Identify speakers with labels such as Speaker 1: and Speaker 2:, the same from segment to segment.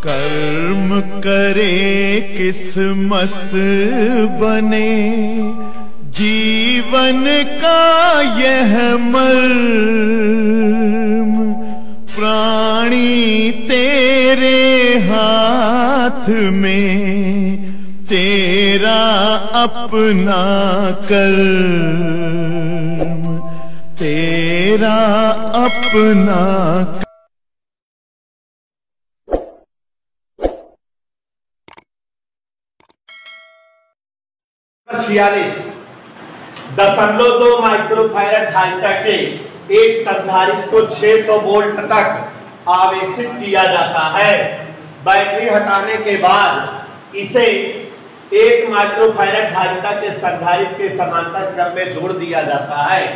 Speaker 1: कर्म करे किस्मत बने, जीवन का यह मर्म, प्राणी तेरे हाथ में, तेरा अपना कर्म, तेरा अपना।
Speaker 2: 46.2 माइक्रोफैरड धारिता के एक संधारित्र को 600 वोल्ट तक आवेशित किया जाता है। बैटरी हटाने के बाद इसे 1 माइक्रोफैरड धारिता के संधारित्र के समांतर क्रम में जोड़ दिया जाता है।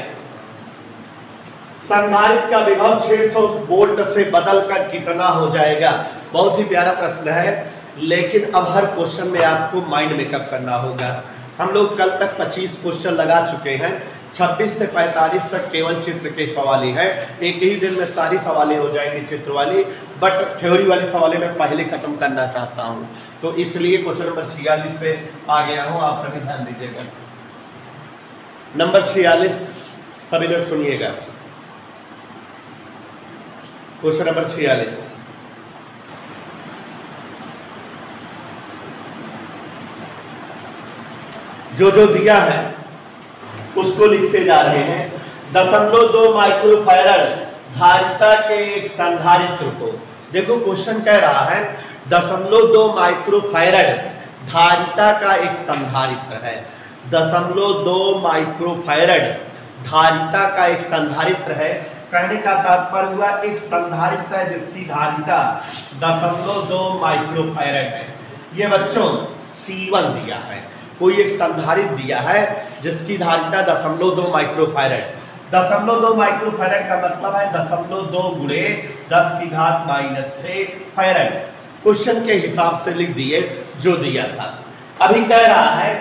Speaker 2: संधारित्र का विभव 600 वोल्ट से बदलकर कितना हो जाएगा? बहुत ही प्यारा प्रश्न है, लेकिन अब हर क्वेश्चन में आपको माइंड मेकअप करना होगा। हम लोग कल तक 25 क्वेश्चन लगा चुके हैं, 26 से 45 तक केवल चित्र के सवाल है। एक ही दिन में सारी सवालें हो जाएंगी चित्र वाली, बट थ्योरी वाली सवालें मैं पहले खत्म करना चाहता हूं, तो इसलिए क्वेश्चन नंबर 46 से आ गया हूं। आप सभी ध्यान दीजिएगा। नंबर 46 सभी लोग सुनिएगा। क्वेश्चन नंबर 46 जो दिया है उसको लिखते जा रहे हैं। 0.2 माइक्रोफैरड धारिता के एक संधारित्र को, देखो क्वेश्चन कह रहा है 0.2 माइक्रोफैरड धारिता का एक संधारित्र है। 0.2 माइक्रोफैरड धारिता का एक संधारित्र है। कहने का तात्पर्य हुआ एक संधारित्र है जिसकी धारिता 0.2 माइक्रोफैरड है। ये बच्चों C1 दिया है, कोई एक संधारित्र दिया है जिसकी धारिता 0.2 माइक्रोफैरड। 0.2 माइक्रोफैरड का मतलब है 0.2 गुणे 10⁻⁻6 फैरड। क्वेश्चन के हिसाब से लिख दिए जो दिया था। अभी कह रहा है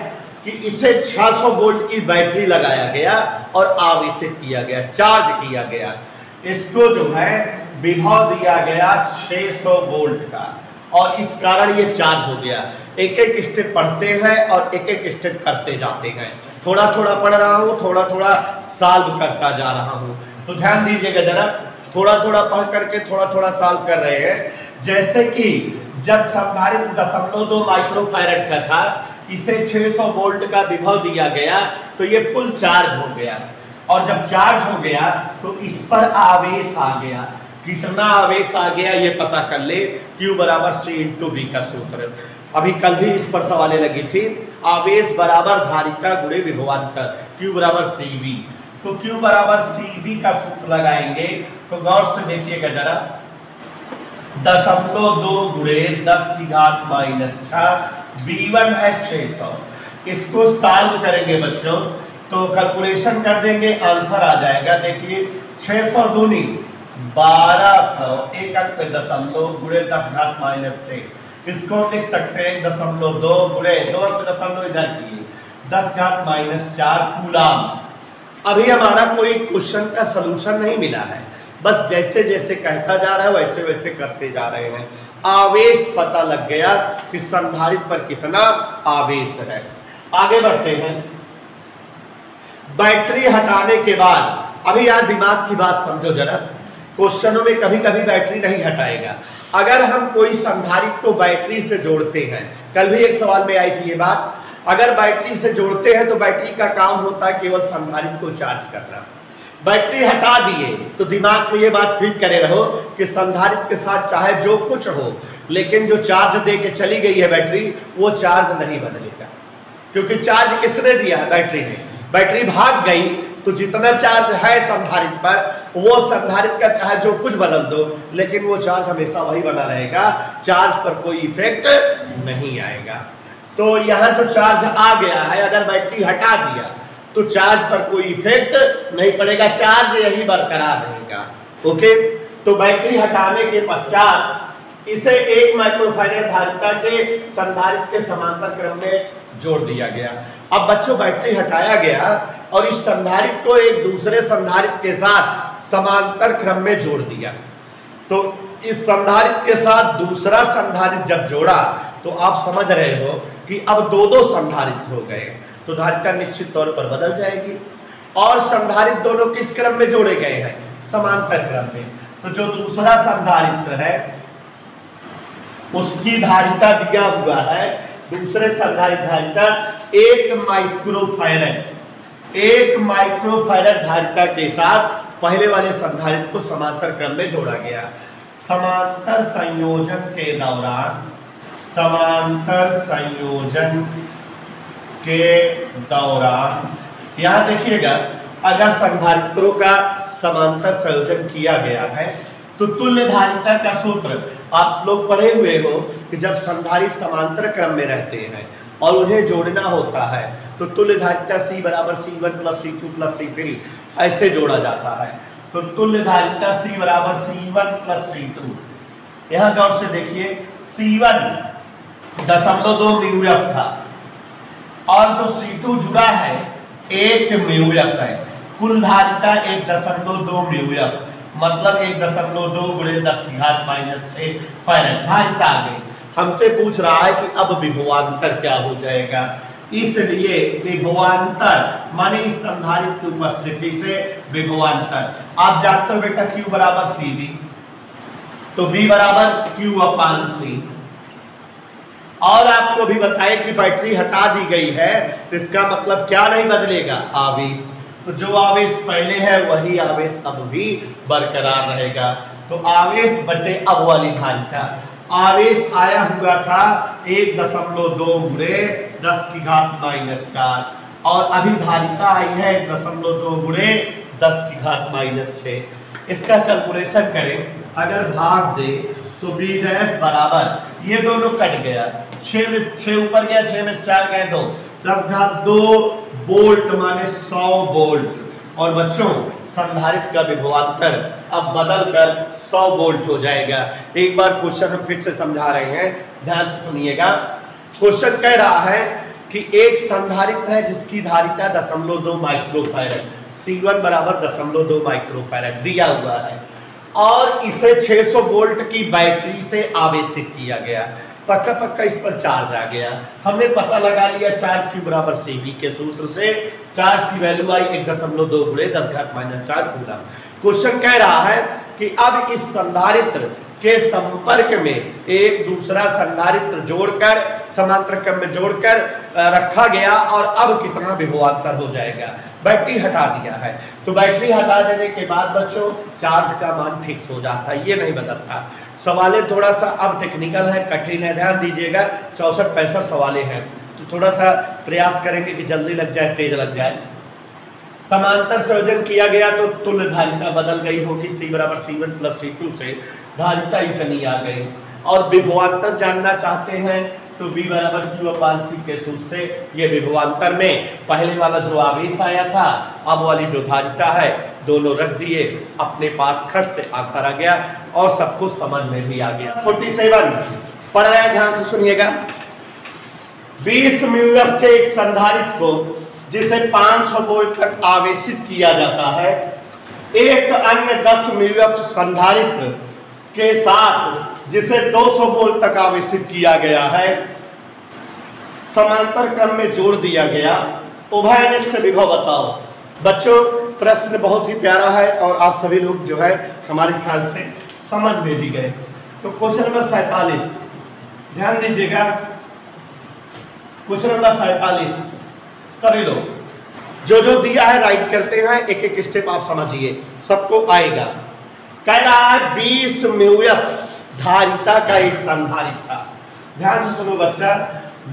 Speaker 2: कि इसे 600 वोल्ट की बैटरी लगाया गया और आवेशित किया गया, चार्ज किया गया। इसको जो है विभव दिया गया 600 वोल्ट का, और इस कारण ये चार्ज हो गया। एक एक स्टेप पढ़ते हैं और एक एक स्टेप करते जाते हैं। थोड़ा थोड़ा पढ़ रहा हूँ, थोड़ा थोड़ा सॉल्व करता जा रहा हूँ, तो ध्यान दीजिएगा जरा। थोड़ा थोड़ा पढ़ करके थोड़ा थोड़ा सॉल्व कर रहे हैं। जैसे कि जब संधारित्र 0.2 माइक्रोफैरड का था, इसे 600 वोल्ट का विभव दिया गया तो ये फुल चार्ज हो गया, और जब चार्ज हो गया तो इस पर आवेश आ गया। कितना आवेश आ गया ये पता कर ले। Q बराबर C × V का सूत्र, अभी कल भी इस पर सवालें लगी थी। आवेश बराबर धारिता गुणे विभवांतर, Q बराबर CV। तो Q बराबर CV का सूत्र लगाएंगे तो गौर से देखिएगा जरा। 0.2 गुणे 10⁻⁻6, V1 है 600। इसको सॉल्व करेंगे बच्चों तो कैलकुलेशन कर देंगे, आंसर आ जाएगा। देखिए 600 दूनी 1200, एक अंक पे 0.2 गुणे 10⁻⁻6। इसको लिख सकते हैं 0.2 गुणे 2 अंक 0.2 इधर किए 10⁻⁴ कूलम। अभी हमारा कोई क्वेश्चन का सलूशन नहीं मिला है, बस जैसे जैसे कहता जा रहा है वैसे वैसे करते जा रहे हैं। आवेश पता लग गया कि संधारित्र पर कितना आवेश है। आगे बढ़ते हैं। बैटरी हटाने के बाद, अभी यार दिमाग की बात समझो जरा। क्वेश्चनों में कभी कभी बैटरी नहीं हटाएगा। अगर हम कोई संधारित्र को बैटरी से जोड़ते हैं, कल भी एक सवाल में आई थी ये बात, अगर बैटरी से जोड़ते हैं तो बैटरी का काम होता है केवल संधारित्र को चार्ज करना। बैटरी हटा दिए तो दिमाग में ये बात फिट करे रहो कि संधारित्र के साथ चाहे जो कुछ हो, लेकिन जो चार्ज दे के चली गई है बैटरी, वो चार्ज नहीं बदलेगा, क्योंकि चार्ज किसने दिया है? बैटरी ने। बैटरी भाग गई तो जितना चार्ज है संधारित्र पर, वो संधारित्र का चाहे जो कुछ बदल दो, लेकिन वो चार्ज हमेशा वही बना रहेगा, चार्ज पर कोई इफेक्ट नहीं आएगा। तो यहाँ जो चार्ज आ गया है, अगर बैटरी हटा दिया तो चार्ज पर कोई इफेक्ट नहीं पड़ेगा, चार्ज यही बरकरार रहेगा। ओके, तो बैटरी हटाने के पश्चात इसे 1 माइक्रोफैरड धारिता के संधारित्र के समांतर क्रम में जोड़ दिया गया। अब बच्चों बैटरी हटाया गया और इस संधारित्र को एक दूसरे संधारित्र के साथ समांतर क्रम में जोड़ दिया, तो इस संधारित्र के साथ दूसरा संधारित्र जब जोड़ा तो आप समझ रहे हो कि अब दो संधारित्र हो गए, तो धारिता निश्चित तौर पर बदल जाएगी। और संधारित्र दोनों किस क्रम में जोड़े गए हैं? समांतर क्रम में। तो जो दूसरा संधारित्र है उसकी धारिता दिया हुआ है, दूसरे संधारित्र धारिता 1 माइक्रोफैरड धारिता के साथ पहले वाले संधारित्र को समांतर क्रम में जोड़ा गया। समांतर संयोजन के दौरान यहां देखिएगा, अगर संधारित्रों का समांतर संयोजन किया गया है तो तुल्य धारिता का सूत्र आप लोग पढ़े हुए हो कि जब संधारित्र समांतर क्रम में रहते हैं और उन्हें जोड़ना होता है तो तुल्य धारिता C बराबर C1 plus C2 plus C3 ऐसे जोड़ा जाता है। तो तुल्य धारिता C बराबर C1 प्लस C2। यहां गौर से देखिए, C1 0.2 μF था और जो C2 जुड़ा है 1 μF है। कुल धारिता 1.2 μF, मतलब 1.2 × 10⁻⁻6 फैरड धारिता आ गई। हमसे पूछ रहा है कि अब विभवांतर क्या हो जाएगा, इसलिए विभवांतर माने इस संधारित्र की उपस्थिति से विभवांतर। आप जानते हो बेटा Q बराबर CD, तो V बराबर Q/C। और आपको भी बताए कि बैटरी हटा दी गई है, तो इसका मतलब क्या नहीं बदलेगा? आवेश। तो जो आवेश पहले है वही आवेश अब भी बरकरार रहेगा। तो आवेश बटे अब वाली धारिता, आवेश आया हुआ था 1.2 × 10⁻⁴ और अभी धारिता आई है 1.2 × 10⁻⁶। इसका कैलकुलेशन करें, अगर भाग दे तो B डैश बराबर, ये दोनों कट गया, 6 में 6 ऊपर गया, 6 में 4 गए, 10⁻2 वोल्ट माने 100 वोल्ट। और बच्चों संधारित्र का विभवांतर अब बदल कर 100 वोल्ट हो जाएगा। एक बार क्वेश्चन हम फिर से समझा रहे हैं, ध्यान से सुनिएगा। क्वेश्चन कह रहा है कि एक संधारित्र है जिसकी धारिता 0.2 माइक्रोफैरड, C1 बराबर 0.2 माइक्रोफैरड दिया हुआ है और इसे 600 वोल्ट की बैटरी से आवेशित किया गया। पक्का पक्का इस पर चार्ज आ गया। हमने पता लगा लिया चार्ज Q बराबर CV के सूत्र से, चार्ज की वैल्यू आई 1.2 × 10⁻⁴ कूलम। क्वेश्चन कह रहा है कि अब इस संधारित्र के संपर्क में एक दूसरा संधारित्र जोड़कर समांतर क्रम में जोड़कर रखा गया और अब कितना विभवांतर हो जाएगा? बैटरी हटा दिया है, तो बैटरी हटा देने के बाद बच्चों चार्ज का मान फिक्स हो जाता है, ये नहीं बदलता। सवालें थोड़ा सा अब टेक्निकल है, कठिन है, ध्यान दीजिएगा। 64-65 सवालें हैं, तो थोड़ा सा प्रयास करेंगे कि जल्दी लग जाए, तेज लग जाए। समांतर संयोजन किया गया तो तुल्य धारिता बदल गई होगी, C बराबर C1 प्लस C2 से धारिता इतनी आ गई। और विभवांतर जानना चाहते हैं तो V बराबर Q/C के सूत्र से ये विभवांतर में पहले वाला जो आवेश आया था, अब वाली जो धारिता है, दोनों रख दिए अपने पास, खट से आंसर आ गया और सब कुछ समझ में भी आ गया। 47 पढ़ रहे हैं, ध्यान से सुनिएगा। 20 μF के एक संधारित्र को जिसे 500 वोल्ट तक आवेशित किया जाता है, एक अन्य 10 μF संधारित्र के साथ जिसे 200 वोल्ट तक आवेशित किया गया है, समांतर क्रम में जोड़ दिया गया, उभयनिष्ठ विभव बताओ। बच्चों प्रश्न बहुत ही प्यारा है और आप सभी लोग जो है हमारे ख्याल से समझ में भी गए। तो क्वेश्चन नंबर 47 ध्यान दीजिएगा। क्वेश्चन नंबर 47 सभी लोग जो दिया है राइट करते हैं, एक एक स्टेप आप समझिए, सबको आएगा। कह रहा है 20 μF धारिता का एक संधारित्र था। ध्यान से सुनो बच्चा,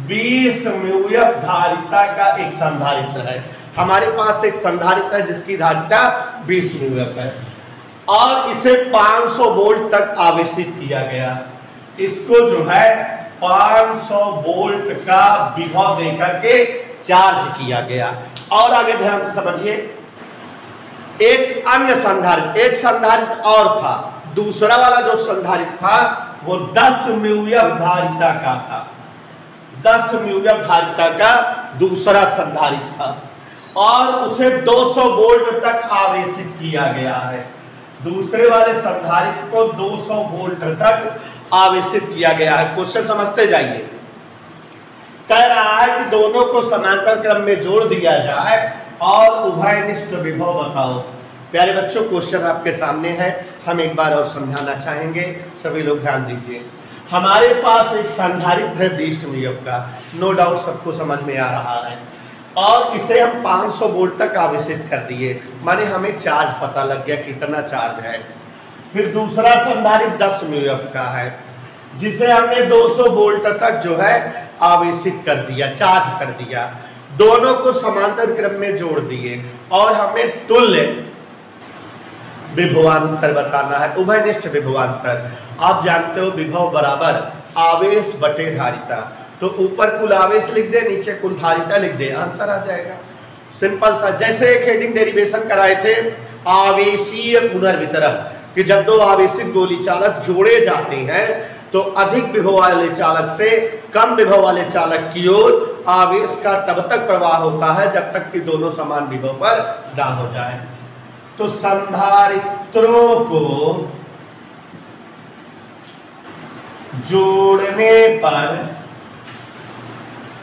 Speaker 2: 20 μF धारिता का एक संधारित्र है। हमारे पास एक संधारित्र है जिसकी धारिता 20 μF है और इसे 500 वोल्ट तक आवेशित किया गया। इसको जो है 500 वोल्ट का विभव देकर के चार्ज किया गया। और आगे ध्यान से समझिए, एक अन्य संधारित्र, एक संधारित्र और था, दूसरा वाला जो संधारित्र था वो 10 μF धारिता का था, 10 μF धारिता का दूसरा संधारित्र था और उसे 200 वोल्ट तक आवेशित किया गया है। दूसरे वाले संधारित्र को 200 वोल्ट तक आवेशित किया गया है। क्वेश्चन समझते जाइए। कह रहा है कि दोनों को समांतर क्रम में जोड़ दिया जाए और उभयनिष्ठ विभव बताओ। प्यारे बच्चों, क्वेश्चन आपके सामने है, हम एक बार और समझाना चाहेंगे, सभी लोग ध्यान दीजिए। हमारे पास एक संधारित्र है 20 म्यू का, नो डाउट सबको समझ में आ रहा है, और इसे हम 500 वोल्ट तक आवेशित कर दिए, माने हमें चार्ज पता लग गया कितना चार्ज है। फिर दूसरा संधारित्र 10 म्यू का है, जिसे हमने 200 वोल्ट तक जो है आवेशित कर दिया, चार्ज कर दिया। दोनों को समांतर क्रम में जोड़ दिए और हमें तुल्य विभवांतर बताना है, उभयनिष्ठ विभवांतर। आप जानते हो विभव बराबर आवेश बटे धारिता, तो ऊपर कुल आवेश लिख दे, नीचे कुल धारिता लिख दे, आंसर आ जाएगा। सिंपल सा। जैसे एक हेडिंग डेरिवेशन कराए थे आवेशीय पुनर्वितरण, कि जब दो आवेशित गोली चालक जोड़े जाते हैं तो अधिक विभव वाले चालक से कम विभव वाले चालक की ओर आवेश का तब तक प्रवाह होता है जब तक कि दोनों समान विभव पर ना हो जाए। तो संधारित्रों को जोड़ने पर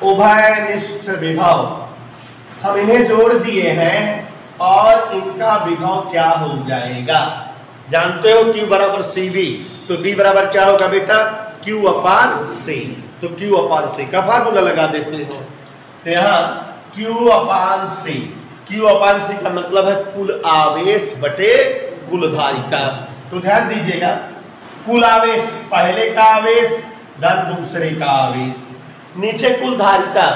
Speaker 2: उभयनिष्ठ विभव, हम इन्हें जोड़ दिए हैं और इनका विभव क्या हो जाएगा, जानते हो Q बराबर CV, तो B बराबर क्या होगा बेटा, Q अपान C। तो Q अपान C का फार्मूला लगा देते हैं, तो यहाँ Q अपान C, Q अपान C का मतलब है कुल आवेश बटे कुल धारिता। तो ध्यान दीजिएगा, कुल आवेश पहले का आवेश धन दूसरे का आवेश, नीचे कुल धारिता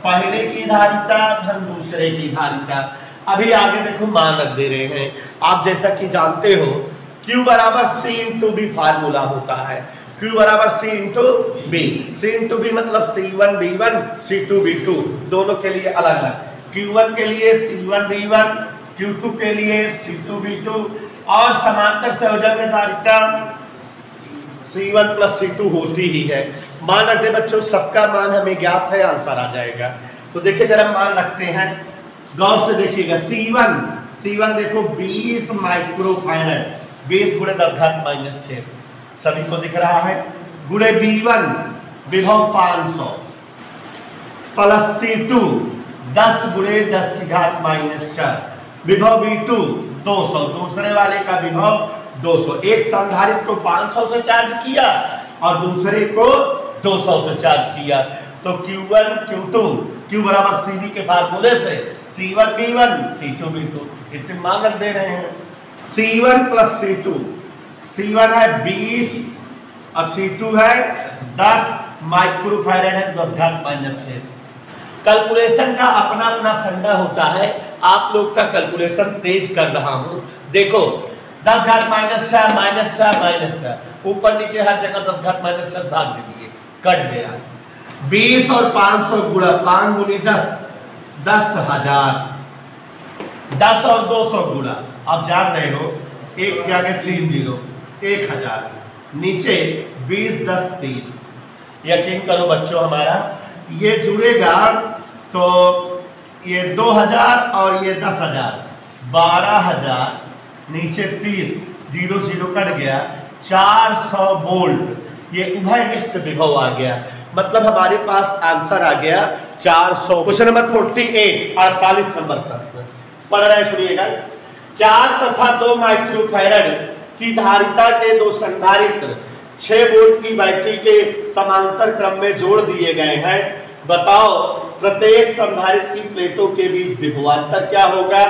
Speaker 2: पहले की धारिता धन दूसरे की धारिता। अभी आगे देखो मान रख दे रहे हैं, आप जैसा कि जानते हो Q बराबर C इंटू बी फार्मूला होता है, Q बराबर C into B, C into B मतलब C1 B1 C2 B2, दोनों के लिए अलग अलग, Q1 के लिए C1 B1, Q2 के लिए C2 B2, और समांतर संयोजन में धारिता C1 प्लस C2 होती ही है। मान रखते बच्चों, सबका मान हमें ज्ञात है, आंसर आ जाएगा। तो देखिए जरा मान रखते हैं, गौर से देखिएगा। C1 देखो 20 माइक्रोफैरड, 20 गुणे 10 घात माइनस 6, सभी को दिख रहा है, गुणे B1 विभव 500 प्लस C2 10 गुणे 10 की घात माइनस 4, विभव B2 200, दूसरे वाले का विभव 200। एक संधारित्र को 500 से चार्ज किया और दूसरे को 200 से चार्ज किया, तो Q1 Q2 Q बराबर CV के फार्मूले से C1 B1 C2 B2, इसे मान रख दे रहे हैं। C1 प्लस C2, C1 है 20 और C2 है 10 माइक्रोफैरड है, 10 घात माइनस 6। कैलकुलेशन का अपना अपना फंडा होता है, आप लोग का कैलकुलेशन तेज कर रहा हूं। देखो 10 घात माइनस 4 माइनस 4 माइनस 4, ऊपर नीचे हर जगह 10 घात माइनस 4 भाग दीजिए, कट गया। 20 और 500 गुणा 5 गुनी 10 10,000, 10 और 200 गुणा, आप जान रहे हो एक के आगे 3 0, 1000, नीचे 20 10 30। यकीन करो बच्चों, हमारा ये जुड़ेगा तो ये 2000 और ये 10,000, 12,000, नीचे 30, 0 0 कट गया, 400 वोल्ट। ये उभयनिष्ठ विभव आ गया, मतलब हमारे पास आंसर आ गया 400। क्वेश्चन नंबर 48, 48 नंबर प्रश्न पढ़ रहे, सुनिएगा। 4 तथा 2 माइक्रोफैरड की धारिता के दो संधारित्र 6 वोल्ट की बैटरी के समांतर क्रम में जोड़ दिए गए हैं। बताओ प्रत्येक संधारित्र की प्लेटों के बीच विभवांतर क्या होगा,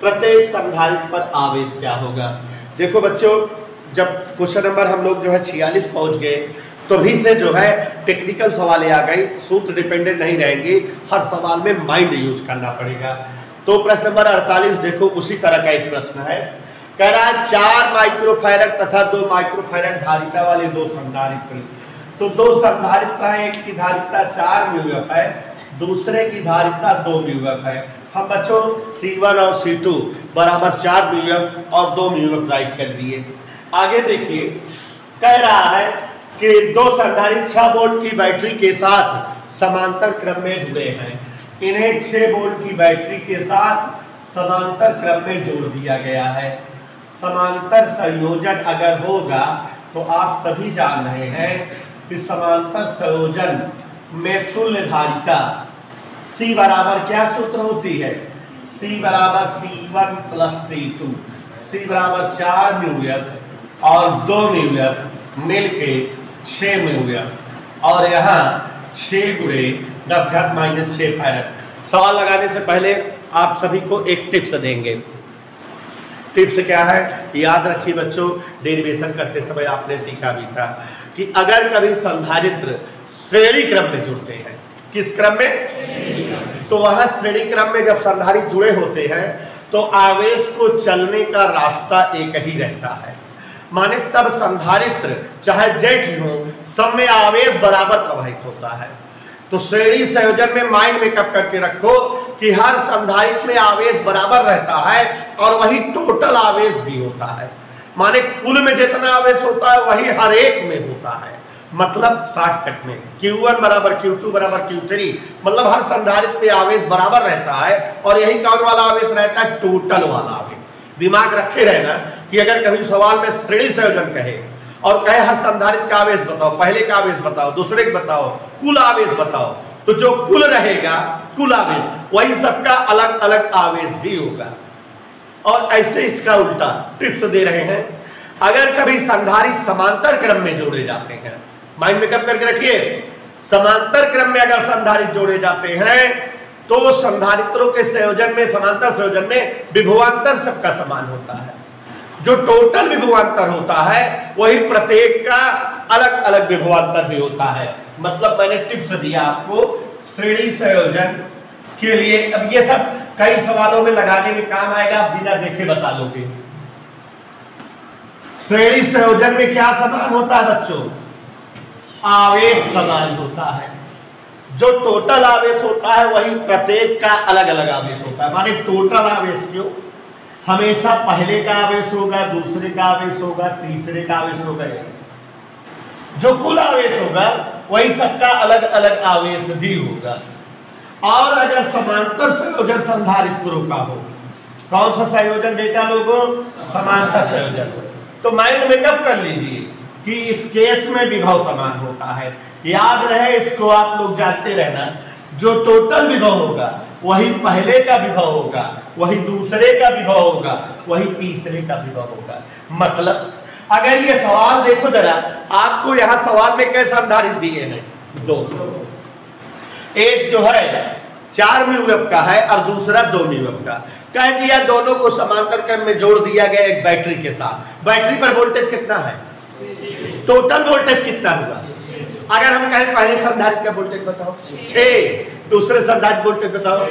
Speaker 2: प्रत्येक संधारित्र पर आवेश क्या होगा। देखो बच्चों, जब क्वेश्चन नंबर हम लोग जो है 46 पहुंच गए, तो भी से जो है टेक्निकल सवाल आ गई, सूत्र डिपेंडेंट नहीं रहेंगे, हर सवाल में माइंड यूज करना पड़ेगा। तो प्रश्न नंबर 48 देखो, उसी तरह का एक प्रश्न है। कह रहा है 4 माइक्रोफैरड तथा 2 माइक्रोफैरड धारिता वाले दो संधारित्र, तो दो संधारित्र है, एक की धारिता 4 म्यूएफ है, दूसरे की धारिता 2 म्यूएफ है। हम बच्चों C1 और C2 बराबर 4 म्यूएफ और 2 म्यूएफ राइट कर दिए। आगे देखिए, कह रहा है कि दो संधारित्र 6 वोल्ट की बैटरी के साथ समांतर क्रम में जुड़े हैं। इन्हें 6 वोल्ट की बैटरी के साथ समांतर क्रम में जोड़ दिया गया है। समांतर संयोजन अगर होगा तो आप सभी जान रहे हैं कि समांतर संयोजन में तुल्य धारिता C बराबर क्या सूत्र होती है? C बराबर C1 प्लस C2। C बराबर 4 μF और 2 μF मिलके 6 μF और यहाँ 6 गुणे 10⁻⁻6 फैरड। सवाल लगाने से पहले आप सभी को एक टिप्स देंगे। टिप्स क्या है? याद रखिए बच्चों, डेरिवेशन करते समय आपने सीखा भी था कि अगर कभी संधारित्र श्रेणी क्रम में जुड़ते हैं, किस क्रम में? तो वह श्रेणी क्रम में जब संधारित्र जुड़े होते हैं तो आवेश को चलने का रास्ता एक ही रहता है। माने तब संधारित्र चाहे जेट हो, सब में आवेश बराबर प्रवाहित होता है। तो श्रेणी संयोजन में माइंड मेकअप करके रखो कि हर संधारित्र में आवेश बराबर रहता है और वही टोटल आवेश भी होता है। माने कुल में जितना आवेश होता है वही हर एक में होता है। मतलब शॉर्टकट में Q1 बराबर Q2 बराबर Q3, मतलब हर संधारित्र में आवेश बराबर रहता है और यही कौन वाला आवेश रहता है? टोटल वाला आवेश। दिमाग रखे रहना कि अगर कभी सवाल में श्रेणी संयोजन कहे और कहे हर संधारित्र का आवेश बताओ, पहले का आवेश बताओ, दूसरे का बताओ, कुल आवेश बताओ, तो जो कुल रहेगा कुल आवेश वही सबका अलग अलग आवेश भी होगा। और ऐसे इसका उल्टा टिप्स दे रहे हैं। अगर कभी संधारित्र समांतर क्रम में जोड़े जाते हैं, माइंड मेकअप करके रखिए, समांतर क्रम में अगर संधारित्र जोड़े जाते हैं तो संधारित्रों के संयोजन में, समांतर संयोजन में विभवांतर सबका समान होता है। जो टोटल विभवांतर होता है वही प्रत्येक का अलग अलग विभवांतर भी होता है। मतलब मैंने टिप्स दिया आपको श्रेणी संयोजन के लिए। अब ये सब कई सवालों में लगाने में काम आएगा, बिना देखे बता लोगे। श्रेणी संयोजन में क्या समान होता है बच्चों? आवेश समान होता है। जो टोटल आवेश होता है वही प्रत्येक का अलग अलग आवेश होता है। माने टोटल आवेश क्यों? हमेशा पहले का आवेश होगा, दूसरे का आवेश होगा, तीसरे का आवेश होगा। जो कुल आवेश होगा वही सबका अलग अलग आवेश भी होगा। और अगर समांतर संयोजन संधारित्रों का हो, कौन सा संयोजन बेटा लोगों? समांतर संयोजन। तो माइंड मेकअप कर लीजिए कि इस केस में विभव समान होता है। याद रहे, इसको आप लोग जानते रहना, जो टोटल विभव होगा वही पहले का विभव होगा, वही दूसरे का विभव होगा, वही तीसरे का विभव होगा। मतलब अगर ये सवाल देखो जरा, आपको यहां सवाल में कैसे संधारित्र दिए हैं? दो। एक जो है 4 μF का है और दूसरा 2 μF का। कह दिया दोनों को समांतर क्रम में जोड़ दिया गया एक बैटरी के साथ। बैटरी पर वोल्टेज कितना है? टोटल वोल्टेज कितना हुआ? अगर हम कहें पहले संधारित्र का वोल्टेज बताओ 6, दूसरे संधारित्र वोल्टेज बताओ,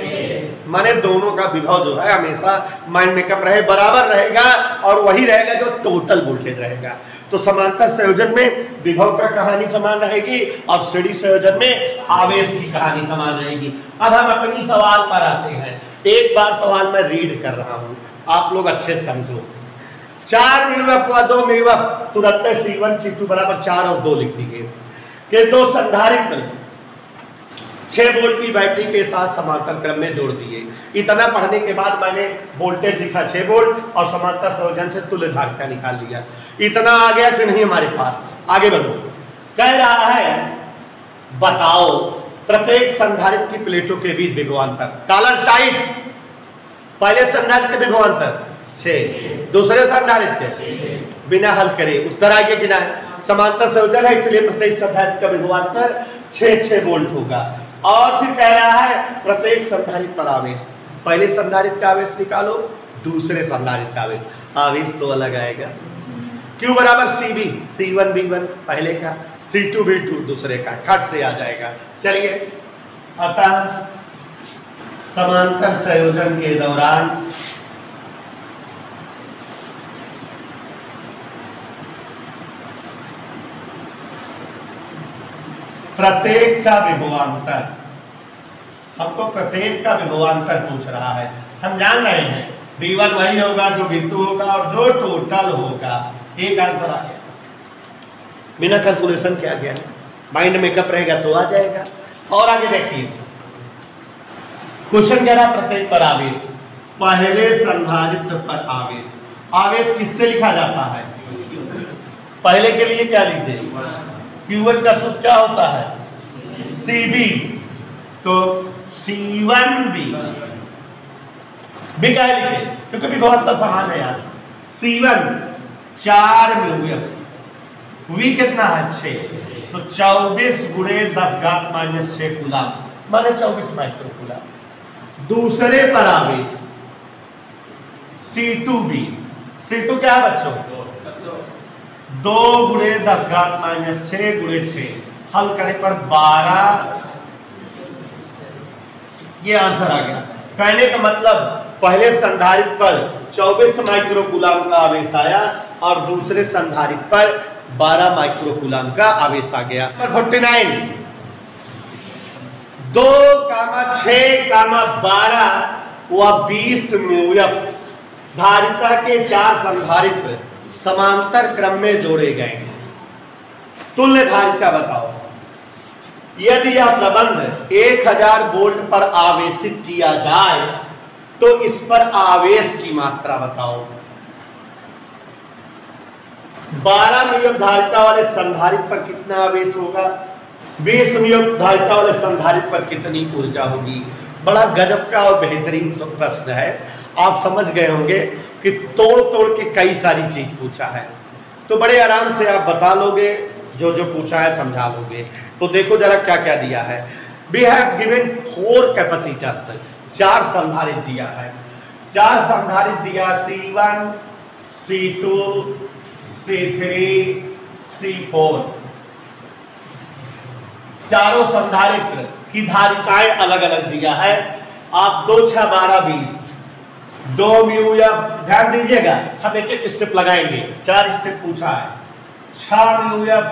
Speaker 2: माने दोनों का विभव जो है हमेशा माइंड मेकअप रहे बराबर रहेगा और वही रहेगा जो टोटल वोल्टेज रहेगा। तो समांतर संयोजन में विभव का कहानी समान रहेगी और श्रेणी संयोजन में आवेश की कहानी समान रहेगी। अब हम अपनी सवाल पर आते हैं। एक बार सवाल मैं रीड कर रहा हूं, आप लोग अच्छे समझो। 4 μF व 2 μF, तुरंत C1 C2 बराबर 4 और 2 लिख दीजिए कि दो संधारित्र 6 वोल्ट की बैटरी के साथ समांतर क्रम में जोड़ दिए। इतना पढ़ने के बाद मैंने वोल्टेज लिखा 6 वोल्ट और समांतर संयोजन से तुल्य धारिता निकाल लिया। इतना आ गया कि नहीं हमारे पास? आगे बढ़ो। कह रहा है बताओ प्रत्येक संधारित्र की प्लेटों के बीच विभवांतर। कॉलर टाइप, पहले संधारित्र के विभवांतर 6, दूसरे संधारित्र बिना हल करे उत्तर आगे गिना। समांतर संयोजन है इसलिए प्रत्येक संधारित्र का विभवांतर 6 वोल्ट होगा। और फिर कह रहा है प्रत्येक संधारित्र पर आवेश। पहले संधारित्र का आवेश निकालो, दूसरे संधारित्र का आवेश। आवेश तो अलग आएगा। Q बराबर CB, C1 B1 पहले का, C2 B2 दूसरे का। खट से आ जाएगा। चलिए, अतः समांतर संयोजन के दौरान प्रत्येक का विभवांतर, हमको प्रत्येक का विभवांतर पूछ रहा है। हम जान रहे हैं V1 वही होगा जो V2 होगा और जो टोटल होगा। एक आंसर आ गया, बिना कैलकुलेशन किया गया। माइंड मेकअप रहेगा तो आ जाएगा। और आगे देखिए, क्वेश्चन कह रहा प्रत्येक पर आवेश, पहले संधारित्र पर आवेश। आवेश किससे लिखा जाता है? पहले के लिए क्या लिख दे? Q1 का सूत्र क्या होता है? CB, तो C1B भी क्या लिखे? क्योंकि भी बहुत समान है यार। C1 4 म्यू, V कितना है? 6, तो 24 गुणे 10⁻⁶ कूलम माने 24 माइक्रो कूलम। दूसरे पर आवेश C2B, C2 क्या है बच्चों? 2 गुणे 10⁻⁶ गुणे 6, हल करें पर 12, ये आंसर आ गया। कहने का मतलब पहले संधारित्र पर 24 माइक्रो कूलम का आवेश आया और दूसरे संधारित्र पर 12 माइक्रो कूलम का आवेश आ गया। 49 2,6,12 व 20 म्यूएफ धारिता के 4 संधारित्र समांतर क्रम में जोड़े गए। तुल्य धारिता बताओ। यदि यह प्रबंध 1000 वोल्ट पर आवेशित किया जाए तो इस पर आवेश की मात्रा बताओ। 12 म्यूएफ धारिता वाले संधारित्र पर कितना आवेश होगा? 20 म्यूएफ धारिता वाले संधारित्र पर कितनी ऊर्जा होगी? बड़ा गजब का और बेहतरीन प्रश्न है। आप समझ गए होंगे कि तोड़ तोड़ के कई सारी चीज पूछा है, तो बड़े आराम से आप बता लोगे, जो जो पूछा है समझा लोगे। तो देखो जरा क्या क्या दिया है। वी हैव गिवन 4 कैपेसिटर्स, 4 संधारित्र दिया है। 4 संधारित्र दिया C1, C2, C3, C4। चारों संधारित्र की धारिताएं अलग अलग दिया है। आप 2, 6, 12, 20 2 म्यूएफ, ध्यान दीजिएगा, हम एक एक स्टेप लगाएंगे। 4 स्टेप पूछा है। 6 म्यूएफ,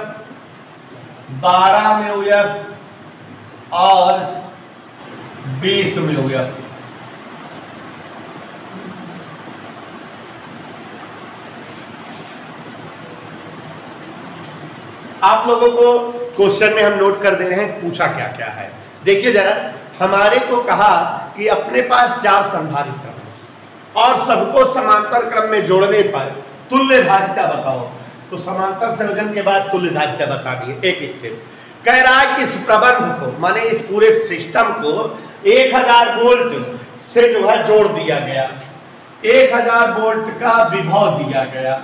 Speaker 2: 12 म्यूएफ और 20 म्यूएफ। आप लोगों को क्वेश्चन में हम नोट कर दे रहे हैं पूछा क्या क्या है। देखिए जरा, हमारे को कहा कि अपने पास 4 संधारित्र और सबको समांतर क्रम में जोड़ने पर तुल्य धारिता बताओ। तो समांतर संयोजन के बाद तुल्य धारिता बता दिए एक स्टेप। कह रहा है कि इस प्रबंध को, माने इस पूरे सिस्टम को 1000 वोल्ट से जो है जोड़ दिया गया। 1000 वोल्ट का विभव दिया गया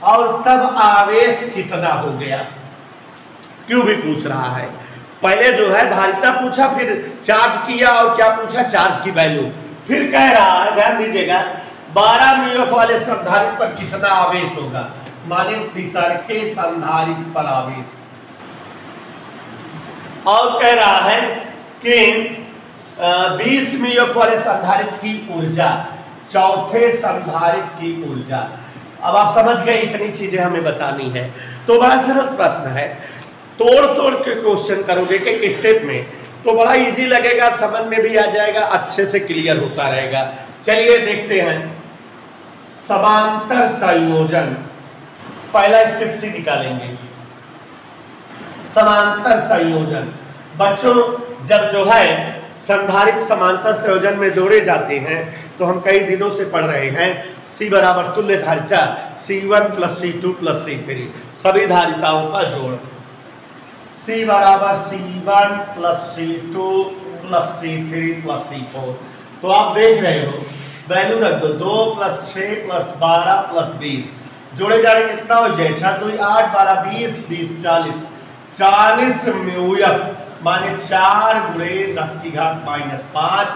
Speaker 2: और तब आवेश कितना हो गया, क्यों भी पूछ रहा है। पहले जो है धारिता पूछा, फिर चार्ज किया और क्या पूछा? चार्ज की वैल्यू। फिर कह रहा है, ध्यान दीजिएगा, 12 म्यूएफ वाले संधारित्र पर कितना आवेश होगा, माने तीसरे संधारित्र पर आवेश। और कह रहा है कि 20 म्यूएफ वाले संधारित्र की ऊर्जा, चौथे संधारित्र की ऊर्जा। अब आप समझ गए, इतनी चीजें हमें बतानी है। तो बड़ा सरल प्रश्न है, तोड़ तोड़ के क्वेश्चन करोगे एक स्टेप में तो बड़ा इजी लगेगा, समझ में भी आ जाएगा, अच्छे से क्लियर होता रहेगा। चलिए देखते हैं समांतर संयोजन। पहला स्टेप से निकालेंगे समांतर संयोजन। बच्चों जब जो है संधारित्र समांतर संयोजन में जोड़े जाते हैं तो हम कई दिनों से पढ़ रहे हैं C बराबर तुल्य धारिता C1 + C2 + C3, सभी धारिताओं का जोड़। C बराबर C1 + C2 + C3 + C4। तो आप देख रहे हो, वैल्यू रख दो, 2 + 6 + 12 + 20, जोड़े जा रहे कितना हो जाए? 6 2 8 12 20 20 40, 40 म्यूएफ माने 4 × 10⁻⁵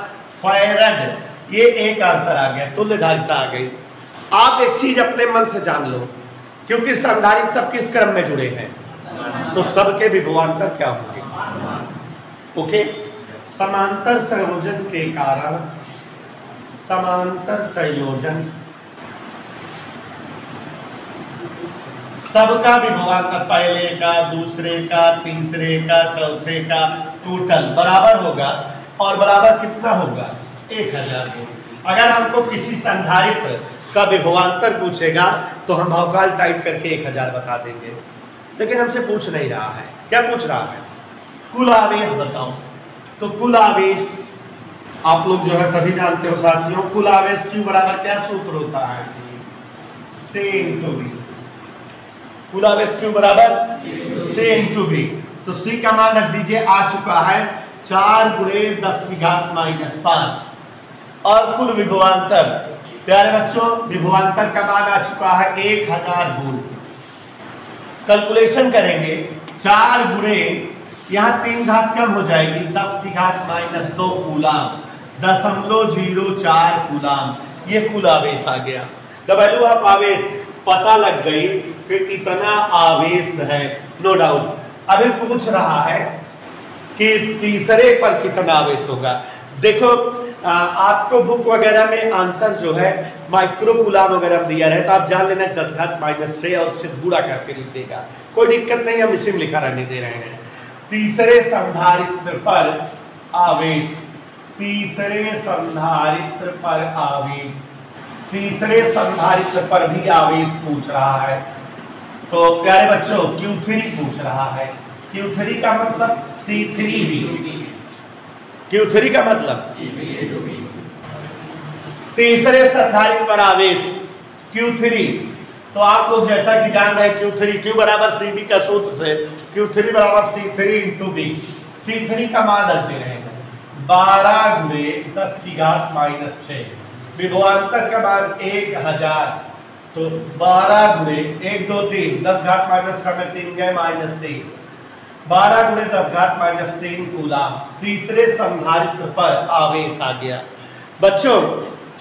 Speaker 2: फैरड। ये एक आंसर आ गया, तुल्य धारिता आ गई। आप एक चीज अपने मन से जान लो, क्योंकि संधारित्र सब किस क्रम में जुड़े हैं, तो सबके विभवांतर क्या होंगे? ओके, समांतर संयोजन के कारण समांतर संयोजन सबका विभवांतर, पहले का, दूसरे का, तीसरे का, चौथे का टोटल बराबर होगा। और बराबर कितना होगा? 1000 वोल्ट। अगर हमको किसी संधारित्र का विभवांतर पूछेगा तो हम भावकाल टाइप करके 1000 बता देंगे, लेकिन हमसे पूछ नहीं रहा है। क्या पूछ रहा है? कुल आवेश बताओ। तो कुल आवेश आप लोग जो है सभी जानते हो साथियों, कुल आवेश Q बराबर क्या सूत्र होता है? C into B. कुल आवेश Q बराबर C इंटू बी। तो C का मान रख दीजिए, आ चुका है 4 गुणे 10 की घात -5। और कुल विभवांतर, प्यारे बच्चों, विभवांतर का मान आ चुका है 1000 वोल्ट। कैलकुलेशन करेंगे, 4 गुणे, यहाँ 3 घात कम हो जाएगी, 10 की घात -2 कूलाम, 0.04 कूलाम, ये कुल आवेश आ गया। डब्ल्यू ऑफ आवेश पता लग गई कि कितना आवेश है, नो डाउट। अभी पूछ रहा है कि तीसरे पर कितना आवेश होगा। देखो आपको बुक वगैरह में आंसर जो है माइक्रो कूलाम वगैरह दिया रहे तो आप जान लेना 10 घात -6 और उससे गुणा करके लिख देगा, कोई दिक्कत नहीं, हम इसी में लिखा रहने दे रहे हैं। तीसरे संधारित्र पर आवेश, तीसरे संधारित्र पर आवेश, तीसरे संधारित्र पर भी आवेश पूछ रहा है। तो प्यारे बच्चों Q3 पूछ रहा है। Q3 का मतलब C3V, Q3 का मतलब तीसरे संधारित्र पर आवेश Q3। तो आप लोग जैसा कि जान रहे हैं Q3 Q बराबर CB का सूत्र से Q3 बराबर C3 इंटू बी। C3 का मान रखते हैं 12 गुणे 10 की घात -6। विभवांतर का मान 1000, तो 12 गुणे 1 2 3 10 घात -6 में 3 गए -3, 12 गुणे 10 घात -3 कूलाम तीसरे संधारित्र पर आवेश आ गया। बच्चों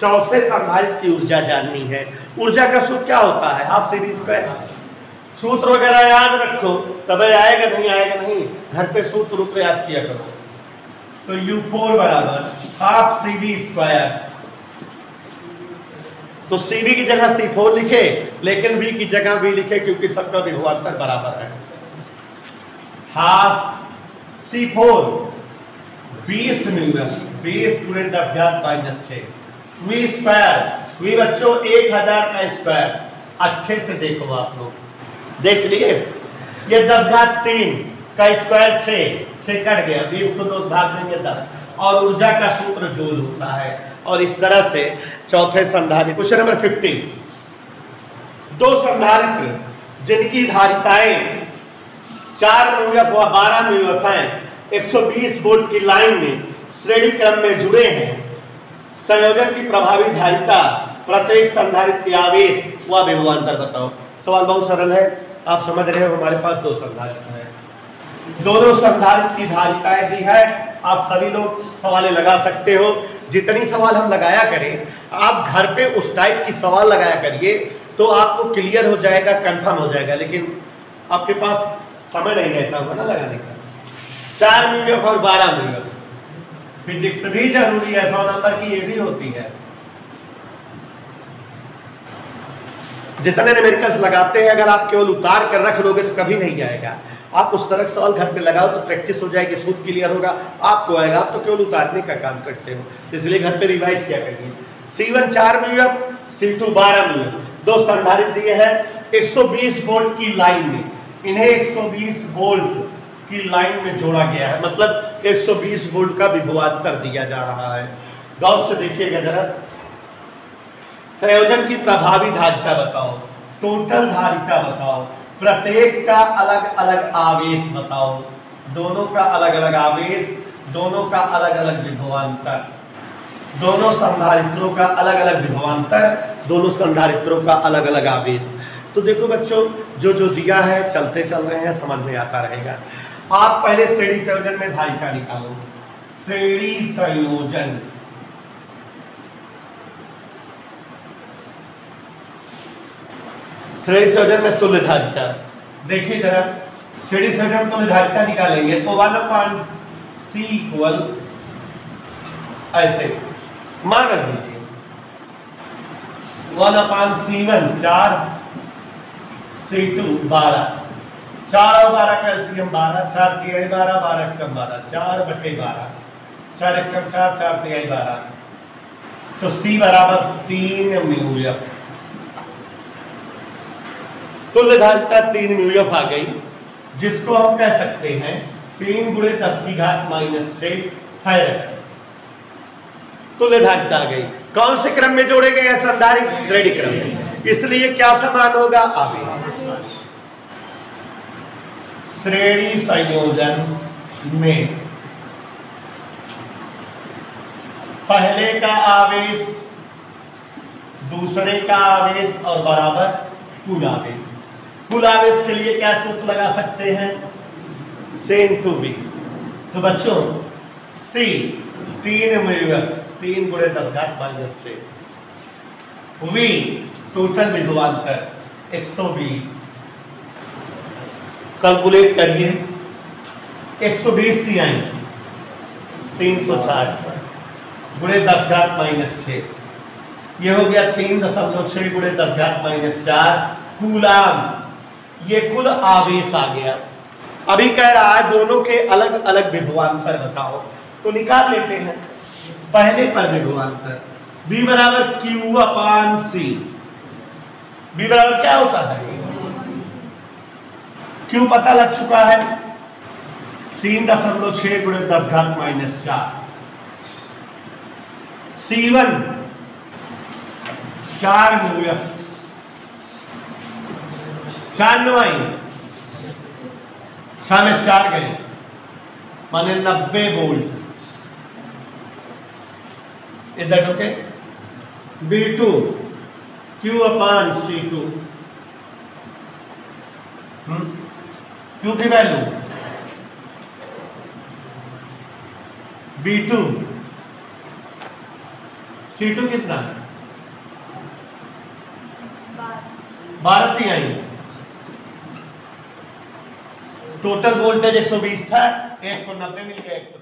Speaker 2: चौथे संधारित्र की ऊर्जा जाननी है। ऊर्जा का सूत्र क्या होता है? Half CV square. सूत्र वगैरह याद रखो, तब आएगा नहीं, घर पे सूत्र याद किया करो। तो U4 बराबर हाफ CV स्क्वायर। तो CV की जगह C4 लिखे, लेकिन V की जगह V लिखे क्योंकि सबका विभवांतर बराबर है। हाफ C4 20 न्यूटन, 20 गुणे 10 घात -6। V स्क्वायर, V बच्चों 1000 का स्क्वायर। अच्छे से देखो, आप लोग देख लिए, ये 10 घात 3 का स्क्वायर 6 कट गया, 20 को 2 भाग देंगे 10, और ऊर्जा का सूत्र जूल होता है। और इस तरह से चौथे संधारित्र। क्वेश्चन नंबर 50, दो संधारित्र जिनकी धारिताएं 4 म्यूएफ व 12 म्यूएफ हैं, 120 वोल्ट की लाइन में श्रेणी क्रम में जुड़े हैं। संयोजन की प्रभावी धारिता, प्रत्येक संधारित्र के आवेश व विभवांतर बताओ। सवाल बहुत सरल है, आप समझ रहे हो। हमारे पास दो संधारित्र हैं, दोनों संधारित्र की धारिताएं दी है। आप सभी लोग सवाल लगा सकते हो, जितनी सवाल हम लगाया करें, आप घर पे उस टाइप की सवाल लगाया करिए तो आपको क्लियर हो जाएगा, कंफर्म हो जाएगा। लेकिन आपके पास समय नहीं रहता होगा ना लगाने का। 4 म्यूएफ और 12 म्यूएफ, फिजिक्स भी जरूरी है, 100 नंबर की ये भी होती है। जितने न्यूमेरिकल्स लगाते हैं, अगर आप केवल उतार कर रख लोगे तो कभी नहीं आएगा। आप उस तरह सवाल घर पे लगाओ तो प्रैक्टिस हो जाएगी, सूत्र क्लियर होगा, आपको आएगा। आप तो केवल उतारने का काम करते हो, इसलिए घर पे रिवाइज किया करिए। C1 4 म्यूएफ, C2 12 म्यूएफ, दो संधारित्र दिए हैं 120 वोल्ट की लाइन में। इन्हें 120 वोल्ट की लाइन में जोड़ा गया है, मतलब 120 वोल्ट का विभवांतर दिया जा रहा है। गौर से देखिएगा जरा। संयोजन की प्रभावी धारिता बताओ, टोटल धारिता बताओ, प्रत्येक का अलग अलग आवेश बताओ, दोनों का अलग अलग आवेश, दोनों का अलग अलग विभवांतर, दोनों संधारित्रों का अलग अलग विभवांतर, दोनों संधारित्रों का अलग अलग आवेश। तो देखो बच्चों, जो जो दिया है चलते चल रहे हैं, समझ में आता रहेगा। आप पहले श्रेणी संयोजन में धारिता निकालो। श्रेणी संयोजन, श्रेणी संयोजन में तुल्य धारिता देखिए जरा। श्रेणी संयोजन तुल्य धारिता निकालेंगे तो 1/C इक्वल ऐसे मान रख दीजिए 1/C1 4, C2 12, 4 और 12 का एलसीएम 12, 4 तिहाई 12, 12 कम 12, 4/12, 4 कम 4, 4 तिहाई 12, तो C बराबर 3 म्यूएफ। तुल्य धारिता 3 म्यूएफ आ गई, जिसको हम कह सकते हैं 3 गुणे 10 की घात -6 फैराड। तुल्य धारिता आ गई। कौन से क्रम में जोड़े गए हैं? संधारित्र श्रेणी क्रम में। इसलिए क्या समान होगा? आवेश। श्रेणी संयोजन में पहले का आवेश, दूसरे का आवेश और बराबर कुल आवेश। कुल आवेश के लिए क्या सूत्र लगा सकते हैं? C × V। तो बच्चों C 3 गुणे 10⁻⁻6, V टोटल विभवांतर 120। कैलकुलेट करिए, 120 तिहाई 360 गुणे 10⁻⁻6, ये हो गया 3.6 गुणे 10⁻⁴ कूलाम। ये कुल आवेश आ गया। अभी कह रहा है दोनों के अलग अलग विभवांतर बताओ, तो निकाल लेते हैं। पहले पर विभवांतर V बराबर Q/C। V बराबर क्या होता है? Q पता लग चुका है, 3.6 गुणे 10⁻⁴। C1 4 मूलक 4 9 6 में 4 गए, माने 90 वोल्ट। इधर ओके। B2 Q/C2, Q की वैल्यू B2 C2 कितना? 12 तिहाई। टोटल वोल्टेज 120 था, एक को 90 मिल गया, एक को